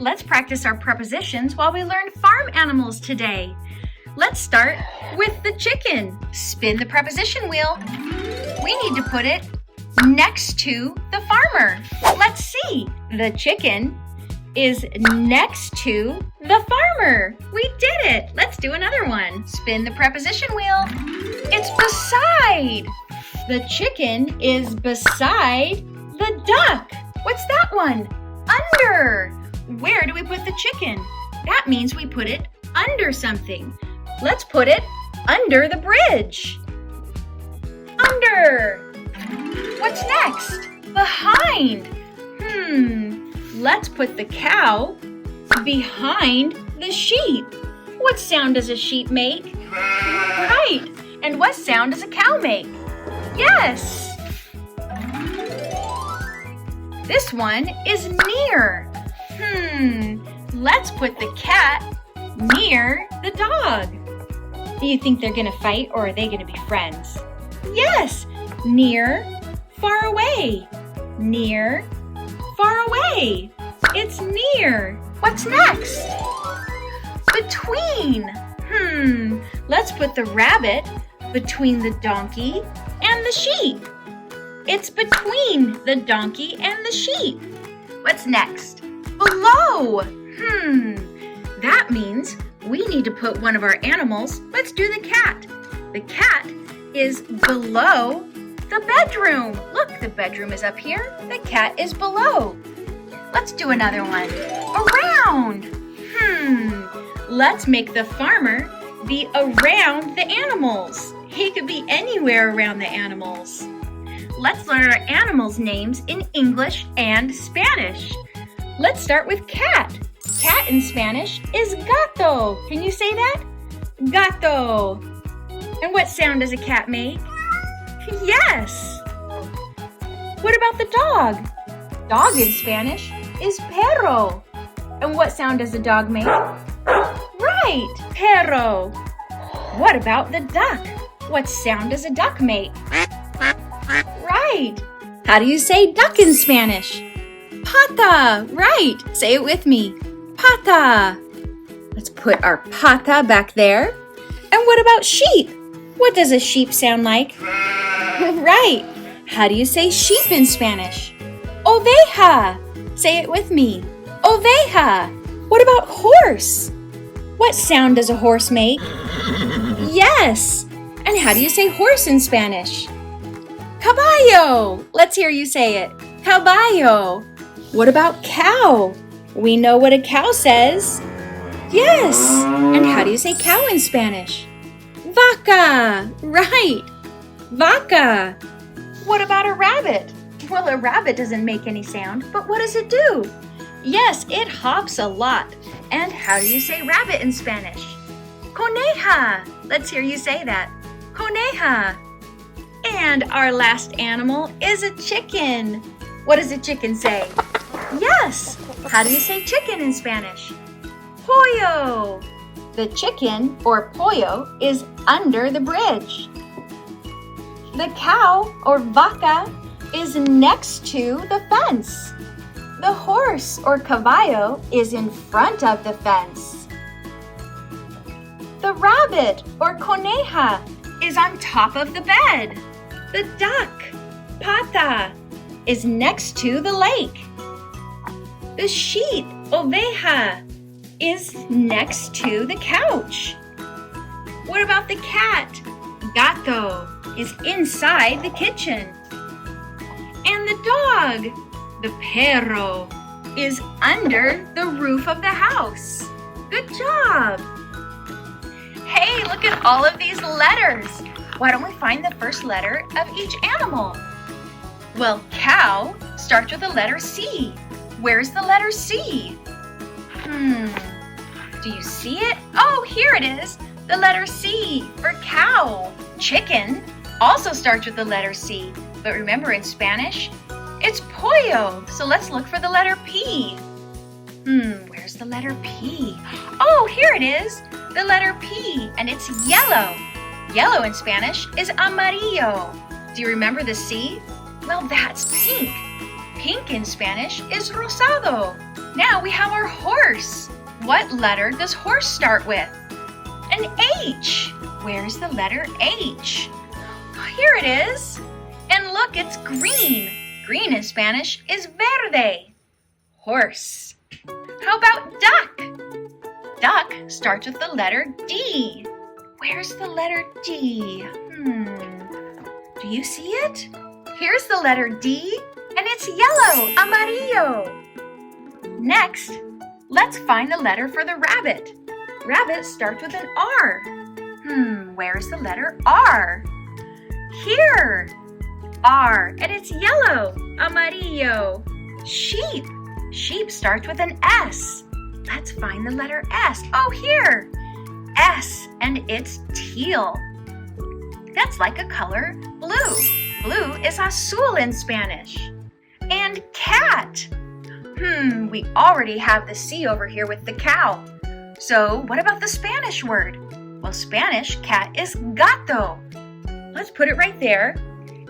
Let's practice our prepositions while we learn farm animals today. Let's start with the chicken. Spin the preposition wheel. We need to put it next to the farmer. Let's see. The chicken is next to the farmer. We did it. Let's do another one. Spin the preposition wheel. It's beside. The chicken is beside the duck. What's that one? Under. Where do we put the chicken? That means we put it under something. Let's put it under the bridge. Under. What's next? Behind. Let's put the cow behind the sheep. What sound does a sheep make? Right. And what sound does a cow make? Yes. This one is near. Let's put the cat near the dog. Do you think they're gonna fight or are they gonna be friends? Yes. Near, far away. Near, far away. It's near. What's next? Between. Let's put the rabbit between the donkey and the sheep. It's between the donkey and the sheep. What's next? Below. That means we need to put one of our animals. Let's do the cat. The cat is below the bedroom. Look, the bedroom is up here. The cat is below. Let's do another one. Around. Let's make the farmer be around the animals. He could be anywhere around the animals. Let's learn our animals' names in English and Spanish. Let's start with cat. Cat in Spanish is gato. Can you say that? Gato. And what sound does a cat make? Yes. What about the dog? Dog in Spanish is perro. And what sound does the dog make? Right, perro. What about the duck? What sound does a duck make? Right. How do you say duck in Spanish? Pata. Right. Say it with me. Pata. Let's put our pata back there. And what about sheep? What does a sheep sound like? Right. How do you say sheep in Spanish? Oveja. Say it with me. Oveja. What about horse? What sound does a horse make? Yes. And how do you say horse in Spanish? Caballo. Let's hear you say it. Caballo. What about cow? We know what a cow says. Yes. And how do you say cow in Spanish? Vaca. Right. Vaca. What about a rabbit? Well, a rabbit doesn't make any sound, but what does it do? Yes, it hops a lot. And how do you say rabbit in Spanish? Coneja. Let's hear you say that. Coneja. And our last animal is a chicken. What does a chicken say? Yes. How do you say chicken in Spanish? Pollo. The chicken, or pollo, is under the bridge. The cow, or vaca, is next to the fence. The horse, or caballo, is in front of the fence. The rabbit, or coneja, is on top of the bed. The duck, pata, is next to the lake. The sheep, oveja, is next to the couch. What about the cat? Gato is inside the kitchen. And the dog, the perro, is under the roof of the house. Good job! Hey, look at all of these letters. Why don't we find the first letter of each animal? Well, cow starts with the letter C. Where's the letter C? Do you see it? Oh, here it is. The letter C for cow. Chicken also starts with the letter C. But remember, in Spanish, it's pollo. So let's look for the letter P. Where's the letter P? Oh, here it is. The letter P, and it's yellow. Yellow in Spanish is amarillo. Do you remember the C? Well, that's pink. Pink in Spanish is rosado. Now we have our horse. What letter does horse start with? An H. Where's the letter H? Here it is. And look, it's green. Green in Spanish is verde. Horse. How about duck? Duck starts with the letter D. Where's the letter D? Do you see it? Here's the letter D, and it's yellow, amarillo. Next, let's find the letter for the rabbit. Rabbit starts with an R. Where's the letter R? Here. R, and it's yellow, amarillo. Sheep. Sheep starts with an S. Let's find the letter S. Oh, here. S, and it's teal. That's like a color blue. Blue is azul in Spanish. And cat. We already have the C over here with the cow. So what about the Spanish word? Well, Spanish cat is gato. Let's put it right there.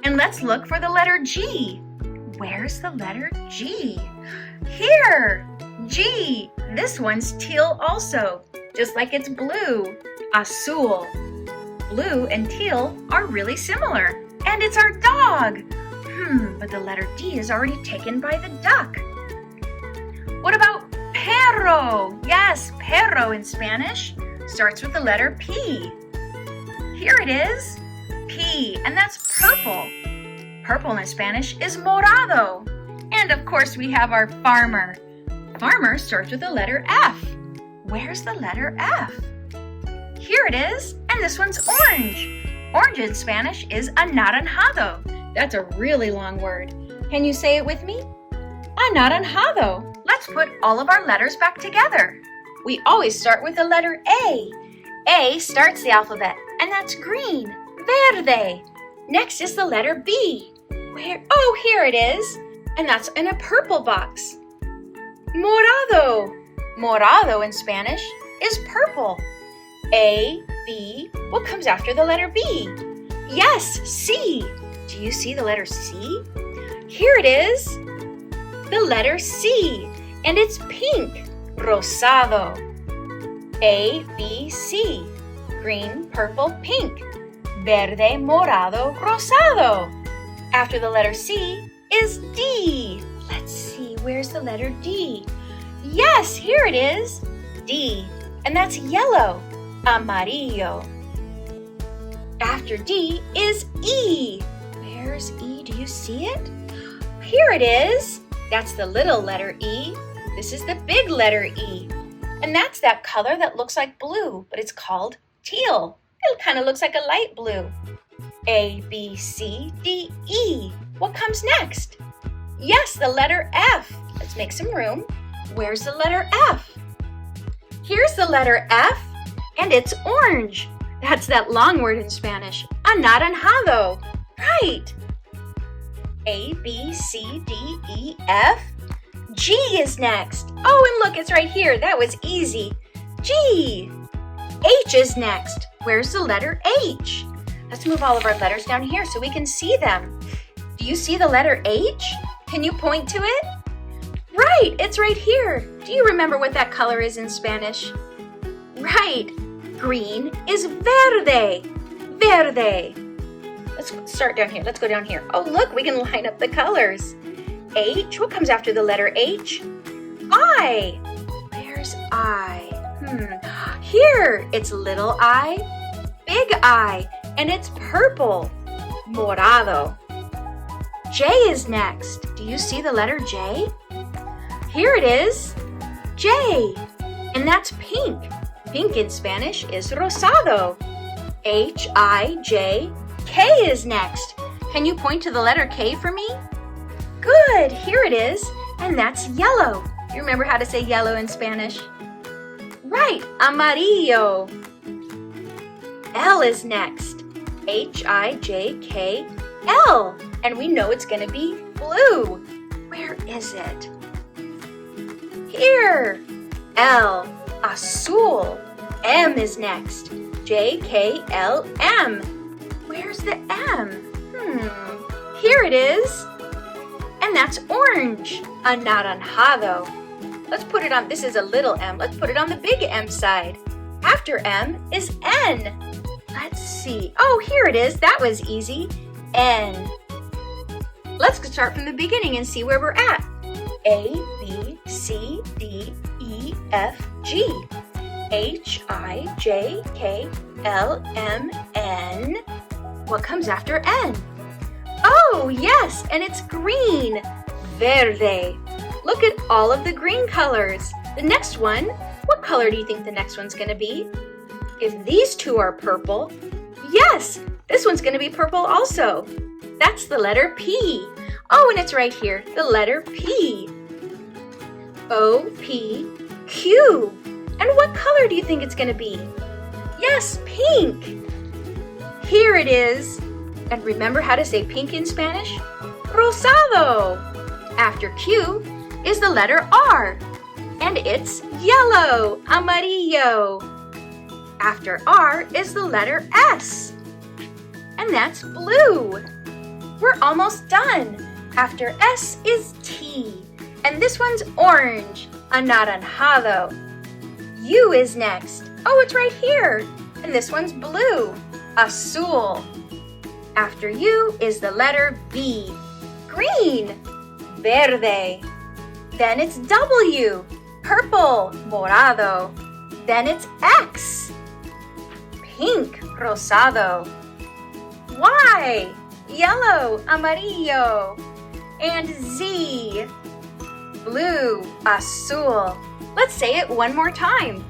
And let's look for the letter G. Where's the letter G? Here. G. This one's teal also, just like it's blue. Azul. Blue and teal are really similar. And it's our dog. But the letter D is already taken by the duck. What about perro? Yes, perro in Spanish starts with the letter P. Here it is. P, and that's purple. Purple in Spanish is morado. And of course we have our farmer. Farmer starts with the letter F. Where's the letter F? Here it is, and this one's orange. Orange in Spanish is anaranjado. That's a really long word. Can you say it with me? Anaranjado. Let's put all of our letters back together. We always start with the letter A. A starts the alphabet, and that's green, verde. Next is the letter B. Where? Oh, here it is. And that's in a purple box. Morado. Morado in Spanish is purple. A, B. What comes after the letter B? Yes, C. Do you see the letter C? Here it is. The letter C. And it's pink. Rosado. A, B, C. Green, purple, pink. Verde, morado, rosado. After the letter C is D. Let's see, where's the letter D? Yes, here it is. D. And that's yellow. Amarillo. After D is E. Where's E? Do you see it? Here it is. That's the little letter E. This is the big letter E. And that's that color that looks like blue, but it's called teal. It kind of looks like a light blue. A, B, C, D, E. What comes next? Yes, the letter F. Let's make some room. Where's the letter F? Here's the letter F, and it's orange. That's that long word in Spanish, anaranjado. Right. A, B, C, D, E, F. G is next. Oh, and look, it's right here. That was easy. G. H is next. Where's the letter H? Let's move all of our letters down here so we can see them. Do you see the letter H? Can you point to it? Right, it's right here. Do you remember what that color is in Spanish? Right, green is verde. Verde. Let's start down here. Let's go down here. Oh, look, we can line up the colors. H, what comes after the letter H? I. Where's I? Here, it's little I, big I, and it's purple, morado. J is next. Do you see the letter J? Here it is, J, and that's pink. Pink in Spanish is rosado. H, I, J, K is next. Can you point to the letter K for me? Good, here it is, and that's yellow. You remember how to say yellow in Spanish? Right, amarillo. L is next. H-I-J-K-L. And we know it's going to be blue. Where is it? Here. L. Azul. M is next. J-K-L-M. Where's the M? Here it is. And that's orange. Anaranjado. Let's put it on, this is a little m. Let's put it on the big M side. After M is N. Let's see. Oh, here it is. That was easy. N. Let's start from the beginning and see where we're at. A, B, C, D, E, F, G. H, I, J, K, L, M, N. What comes after N? Oh, yes, and it's green. Verde. Look at all of the green colors. The next one, what color do you think the next one's going to be? If these two are purple, yes, this one's going to be purple also. That's the letter P. Oh, and it's right here, the letter P. O, P, Q. And what color do you think it's going to be? Yes, pink. Here it is. And remember how to say pink in Spanish? Rosado. After Q is the letter R. And it's yellow, amarillo. After R is the letter S. And that's blue. We're almost done. After S is T. And this one's orange, anaranjado. U is next. Oh, it's right here. And this one's blue, azul. After U is the letter V, green, verde. Then it's W, purple, morado. Then it's X, pink, rosado. Y, yellow, amarillo. And Z, blue, azul. Let's say it one more time.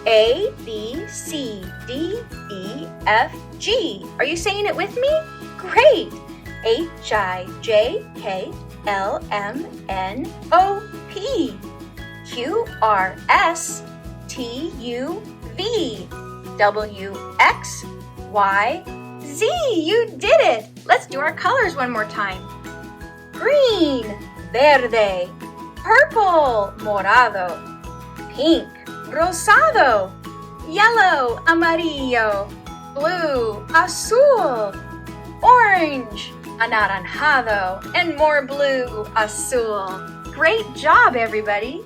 A, B, C, D, E, F, G. Are you saying it with me? Great! H, I, J, K, L, M, N, O, P. Q, R, S, T, U, V. W, X, Y, Z. You did it! Let's do our colors one more time. Green, verde. Purple, morado. Pink, rosado. Yellow, amarillo. Blue, azul. Orange, anaranjado. And more blue, azul. Great job, everybody!